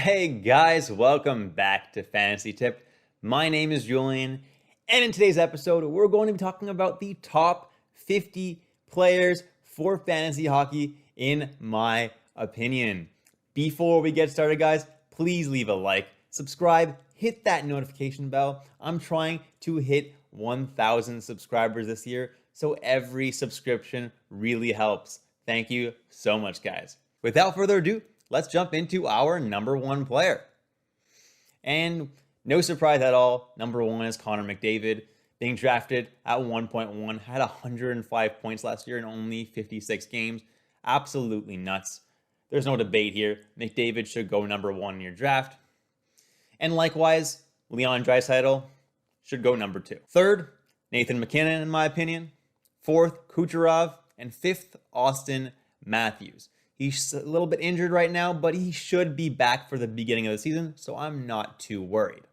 Hey guys, welcome back to Fantasy Tip. My name is Julian, and in today's episode, we're going to be talking about the top 50 players for fantasy hockey, in my opinion. Before we get started, guys, please leave a like, subscribe, hit that notification bell. I'm trying to hit 1,000 subscribers this year, so every subscription really helps. Thank you so much, guys. Without further ado, let's jump into our number one player. And no surprise at all, number one is Connor McDavid, being drafted at 1.1, had 105 points last year in only 56 games. Absolutely nuts. There's no debate here. McDavid should go number one in your draft. And likewise, Leon Draisaitl should go number two. Third, Nathan MacKinnon, in my opinion. Fourth, Kucherov. And fifth, Austin Matthews. He's a little bit injured right now, but he should be back for the beginning of the season, so I'm not too worried.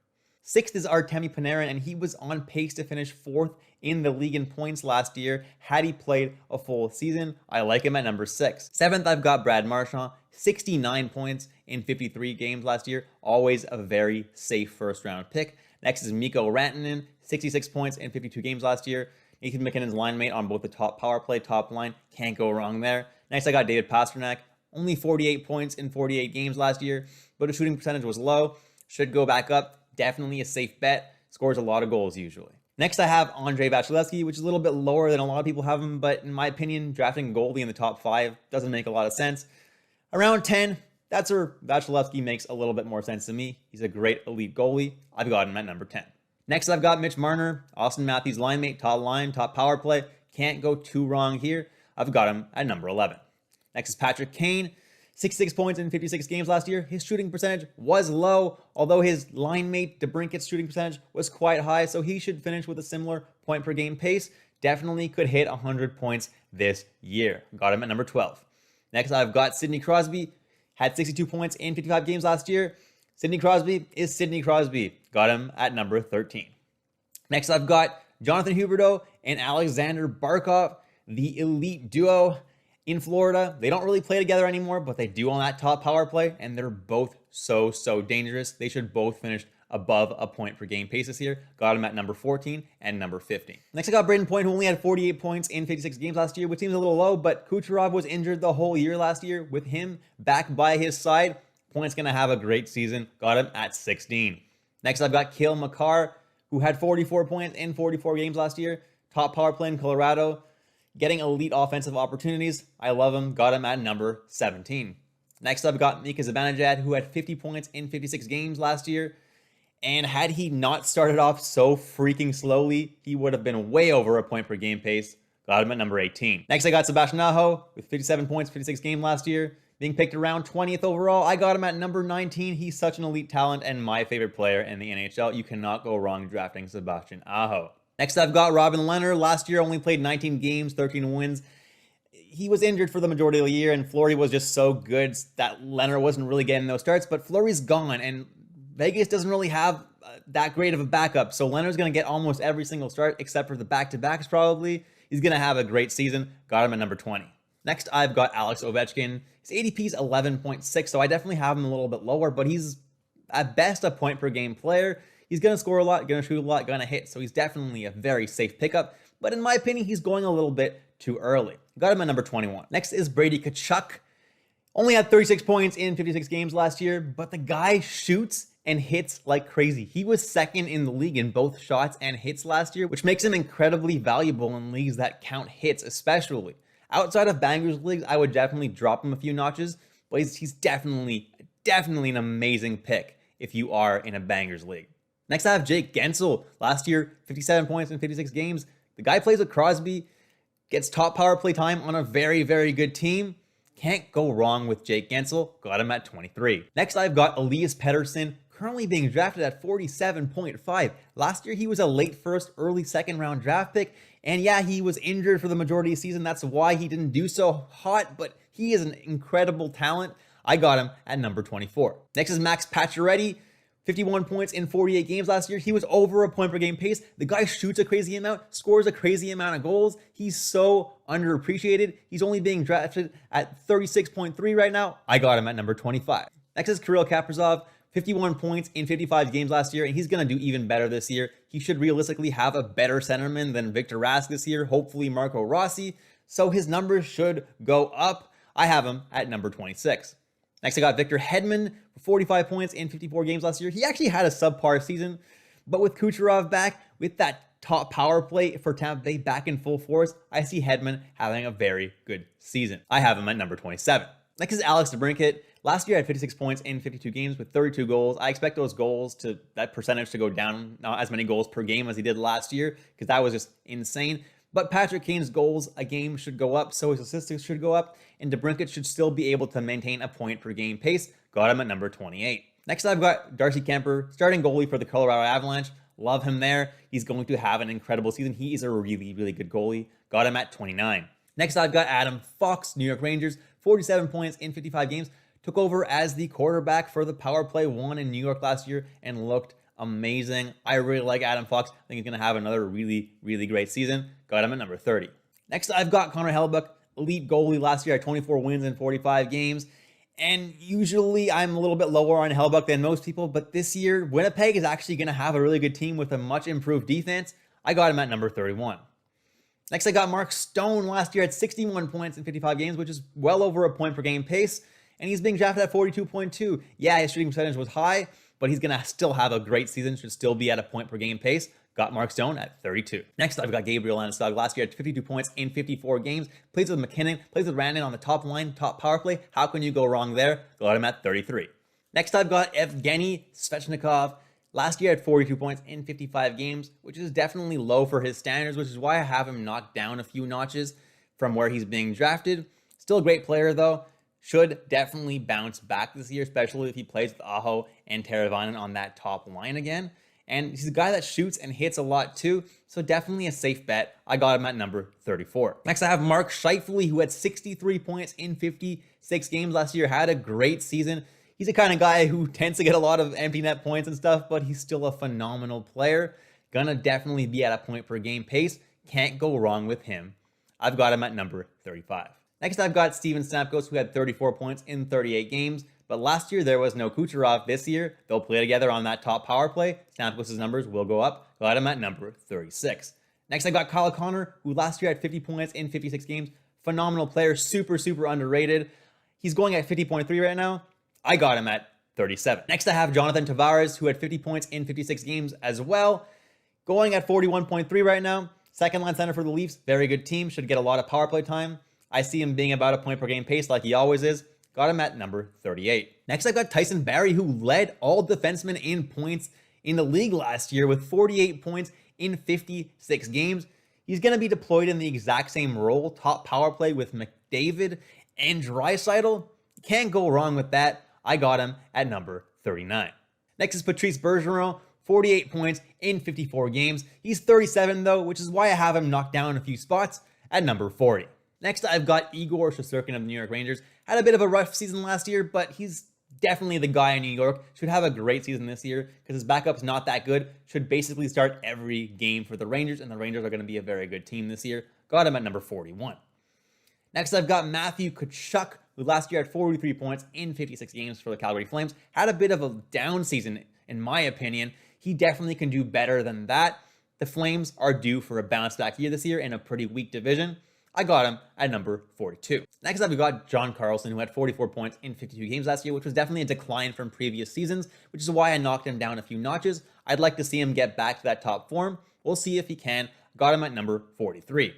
Sixth is Artemi Panarin, and he was on pace to finish fourth in the league in points last year had he played a full season. I like him at number 6. Seventh, I've got Brad Marchand, 69 points in 53 games last year. Always a very safe first-round pick. Next is Mikko Rantanen, 66 points in 52 games last year. Nathan MacKinnon's line mate on both the top power play, top line. Can't go wrong there. Next, I got David Pastrnak, only 48 points in 48 games last year, but his shooting percentage was low. Should go back up. Definitely a safe bet. Scores a lot of goals usually. Next, I have Andrei Vasilevskiy, which is a little bit lower than a lot of people have him, but in my opinion, drafting a goalie in the top 5 doesn't make a lot of sense. Around 10, that's where Vasilevskiy makes a little bit more sense to me. He's a great elite goalie. I've got him at number 10. Next, I've got Mitch Marner, Austin Matthews' line mate, top line, top power play. Can't go too wrong here. I've got him at number 11. Next is Patrick Kane, 66 points in 56 games last year. His shooting percentage was low, although his line mate DeBrincat's shooting percentage was quite high, so he should finish with a similar point per game pace. Definitely could hit 100 points this year. Got him at number 12. Next, I've got Sidney Crosby, had 62 points in 55 games last year. Sidney Crosby is Sidney Crosby. Got him at number 13. Next, I've got Jonathan Huberdeau and Alexander Barkov, the elite duo in Florida. They don't really play together anymore, but they do on that top power play, and they're both so dangerous. They should both finish above a point per game pace this year. Got him at number 14 and number 15. Next, I got Brayden Point, who only had 48 points in 56 games last year, which seems a little low, but Kucherov was injured the whole year last year. With him back by his side, Point's going to have a great season. Got him at 16. Next, I've got Cale Makar, who had 44 points in 44 games last year. Top power play in Colorado. Getting elite offensive opportunities. I love him. Got him at number 17. Next, I've got Mika Zibanejad, who had 50 points in 56 games last year. And had he not started off so freaking slowly, he would have been way over a point per game pace. Got him at number 18. Next, I got Sebastian Aho with 57 points, 56 games last year. Being picked around 20th overall, I got him at number 19. He's such an elite talent and my favorite player in the NHL. You cannot go wrong drafting Sebastian Aho. Next, I've got Robin Lehner. Last year, only played 19 games, 13 wins. He was injured for the majority of the year, and Fleury was just so good that Lehner wasn't really getting those starts, but Fleury's gone, and Vegas doesn't really have that great of a backup, so Lehner's going to get almost every single start, except for the back-to-backs probably. He's going to have a great season. Got him at number 20. Next, I've got Alex Ovechkin. His ADP is 11.6, so I definitely have him a little bit lower, but he's at best a point per game player. He's going to score a lot, going to shoot a lot, going to hit, so he's definitely a very safe pickup, but in my opinion, he's going a little bit too early. Got him at number 21. Next is Brady Tkachuk. Only had 36 points in 56 games last year, but the guy shoots and hits like crazy. He was second in the league in both shots and hits last year, which makes him incredibly valuable in leagues that count hits especially. Outside of bangers leagues, I would definitely drop him a few notches, but he's definitely an amazing pick if you are in a bangers league. Next, I have Jake Gensel. Last year, 57 points in 56 games. The guy plays with Crosby, gets top power play time on a very good team. Can't go wrong with Jake Gensel. Got him at 23. Next, I've got Elias Pettersson, currently being drafted at 47.5. Last year, he was a late first, early second round draft pick. And yeah, he was injured for the majority of the season. That's why he didn't do so hot, but he is an incredible talent. I got him at number 24. Next is Max Pacioretty, 51 points in 48 games last year. He was over a point per game pace. The guy shoots a crazy amount, scores a crazy amount of goals. He's so underappreciated. He's only being drafted at 36.3 right now. I got him at number 25. Next is Kirill Kaprizov, 51 points in 55 games last year, and he's going to do even better this year. He should realistically have a better centerman than Victor Rask this year, hopefully Marco Rossi, so his numbers should go up. I have him at number 26. Next, I got Victor Hedman, 45 points in 54 games last year. He actually had a subpar season, but with Kucherov back, with that top power play for Tampa Bay back in full force, I see Hedman having a very good season. I have him at number 27. Next is Alex DeBrincat. Last year, I had 56 points in 52 games with 32 goals. I expect that percentage to go down, not as many goals per game as he did last year, because that was just insane. But Patrick Kane's goals a game should go up, so his statistics should go up, and DeBrincat should still be able to maintain a point per game pace. Got him at number 28. Next, I've got Darcy Kuemper, starting goalie for the Colorado Avalanche. Love him there. He's going to have an incredible season. He is a really, really good goalie. Got him at 29. Next, I've got Adam Fox, New York Rangers, 47 points in 55 games. Took over as the quarterback for the power play one in New York last year and looked amazing. I really like Adam Fox. I think he's going to have another really, really great season. Got him at number 30. Next, I've got Connor Hellebuyck, elite goalie last year at 24 wins in 45 games. And usually I'm a little bit lower on Hellebuyck than most people, but this year, Winnipeg is actually going to have a really good team with a much improved defense. I got him at number 31. Next, I got Mark Stone last year at 61 points in 55 games, which is well over a point per game pace. And he's being drafted at 42.2. Yeah, his shooting percentage was high, but he's going to still have a great season, should still be at a point per game pace. Got Mark Stone at 32. Next, I've got Gabriel Landeskog. Last year at 52 points in 54 games. Plays with McKinnon, plays with Rantanen on the top line, top power play. How can you go wrong there? Got him at 33. Next, I've got Evgeny Svechnikov. Last year at 42 points in 55 games, which is definitely low for his standards, which is why I have him knocked down a few notches from where he's being drafted. Still a great player, though. Should definitely bounce back this year, especially if he plays with Aho and Teravainen on that top line again. And he's a guy that shoots and hits a lot too, so definitely a safe bet. I got him at number 34. Next, I have Mark Scheifele, who had 63 points in 56 games last year, had a great season. He's the kind of guy who tends to get a lot of empty net points and stuff, but he's still a phenomenal player. Gonna definitely be at a point per game pace. Can't go wrong with him. I've got him at number 35. Next, I've got Steven Stamkos, who had 34 points in 38 games. But last year, there was no Kucherov. This year, they'll play together on that top power play. Stamkos' numbers will go up. Got him at number 36. Next, I got Kyle Connor, who last year had 50 points in 56 games. Phenomenal player, super, super underrated. He's going at 50.3 right now. I got him at 37. Next, I have Jonathan Tavares, who had 50 points in 56 games as well. Going at 41.3 right now. Second line center for the Leafs. Very good team. Should get a lot of power play time. I see him being about a point per game pace like he always is. Got him at number 38. Next, I've got Tyson Barrie, who led all defensemen in points in the league last year with 48 points in 56 games. He's going to be deployed in the exact same role, top power play with McDavid and Draisaitl. Can't go wrong with that. I got him at number 39. Next is Patrice Bergeron, 48 points in 54 games. He's 37 though, which is why I have him knocked down a few spots at number 40. Next, I've got Igor Shesterkin of the New York Rangers. Had a bit of a rough season last year, but he's definitely the guy in New York. Should have a great season this year because his backup's not that good. Should basically start every game for the Rangers, and the Rangers are going to be a very good team this year. Got him at number 41. Next, I've got Matthew Tkachuk, who last year had 43 points in 56 games for the Calgary Flames. Had a bit of a down season, in my opinion. He definitely can do better than that. The Flames are due for a bounce back year this year in a pretty weak division. I got him at number 42. Next up, we got John Carlson, who had 44 points in 52 games last year, which was definitely a decline from previous seasons, which is why I knocked him down a few notches. I'd like to see him get back to that top form. We'll see if he can. Got him at number 43.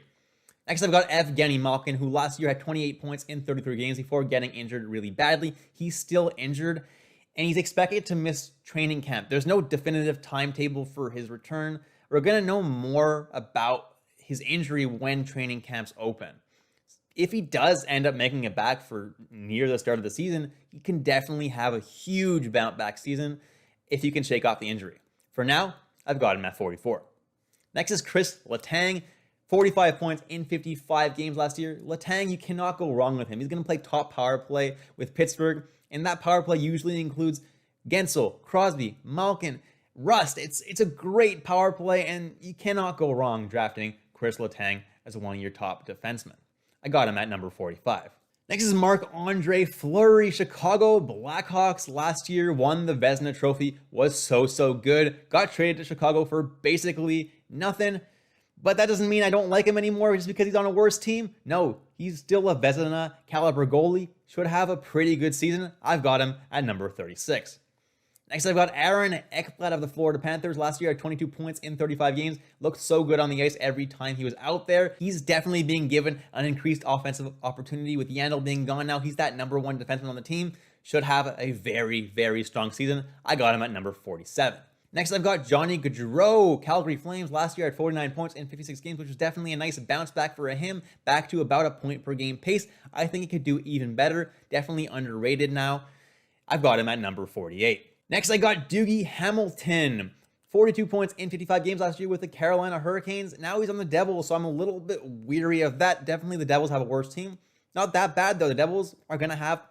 Next, I've got Evgeny Malkin, who last year had 28 points in 33 games before getting injured really badly. He's still injured, and he's expected to miss training camp. There's no definitive timetable for his return. We're going to know more about his injury when training camps open. If he does end up making it back for near the start of the season, he can definitely have a huge bounce back season if he can shake off the injury. For now, I've got him at 44. Next is Chris Letang, 45 points in 55 games last year. Letang, you cannot go wrong with him. He's going to play top power play with Pittsburgh, and that power play usually includes Gensel, Crosby, Malkin, Rust. It's a great power play, and you cannot go wrong drafting Chris Letang as one of your top defensemen. I got him at number 45. Next is Marc-Andre Fleury. Chicago Blackhawks last year won the Vezina Trophy, was so good. Got traded to Chicago for basically nothing. But that doesn't mean I don't like him anymore just because he's on a worse team. No, he's still a Vezina caliber goalie. Should have a pretty good season. I've got him at number 36. Next, I've got Aaron Ekblad of the Florida Panthers. Last year at 22 points in 35 games. Looked so good on the ice every time he was out there. He's definitely being given an increased offensive opportunity with Yandel being gone now. He's that number one defenseman on the team. Should have a very strong season. I got him at number 47. Next, I've got Johnny Gaudreau, Calgary Flames, last year at 49 points in 56 games, which was definitely a nice bounce back for him, back to about a point per game pace. I think he could do even better. Definitely underrated now. I've got him at number 48. Next, I got Dougie Hamilton, 42 points in 55 games last year with the Carolina Hurricanes. Now he's on the Devils, so I'm a little bit weary of that. Definitely the Devils have a worse team. Not that bad, though. The Devils are going to have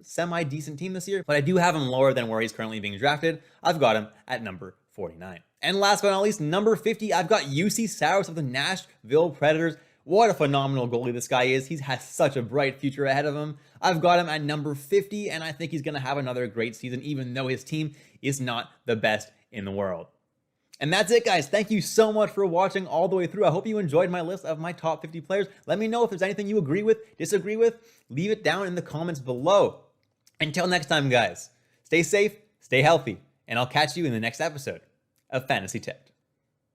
semi-decent team this year, but I do have him lower than where he's currently being drafted. I've got him at number 49. And last but not least, number 50, I've got UC Saros of the Nashville Predators. What a phenomenal goalie this guy is. He has such a bright future ahead of him. I've got him at number 50, and I think he's going to have another great season, even though his team is not the best in the world. And that's it, guys. Thank you so much for watching all the way through. I hope you enjoyed my list of my top 50 players. Let me know if there's anything you agree with, disagree with. Leave it down in the comments below. Until next time, guys, stay safe, stay healthy, and I'll catch you in the next episode of Fantasy Tipped.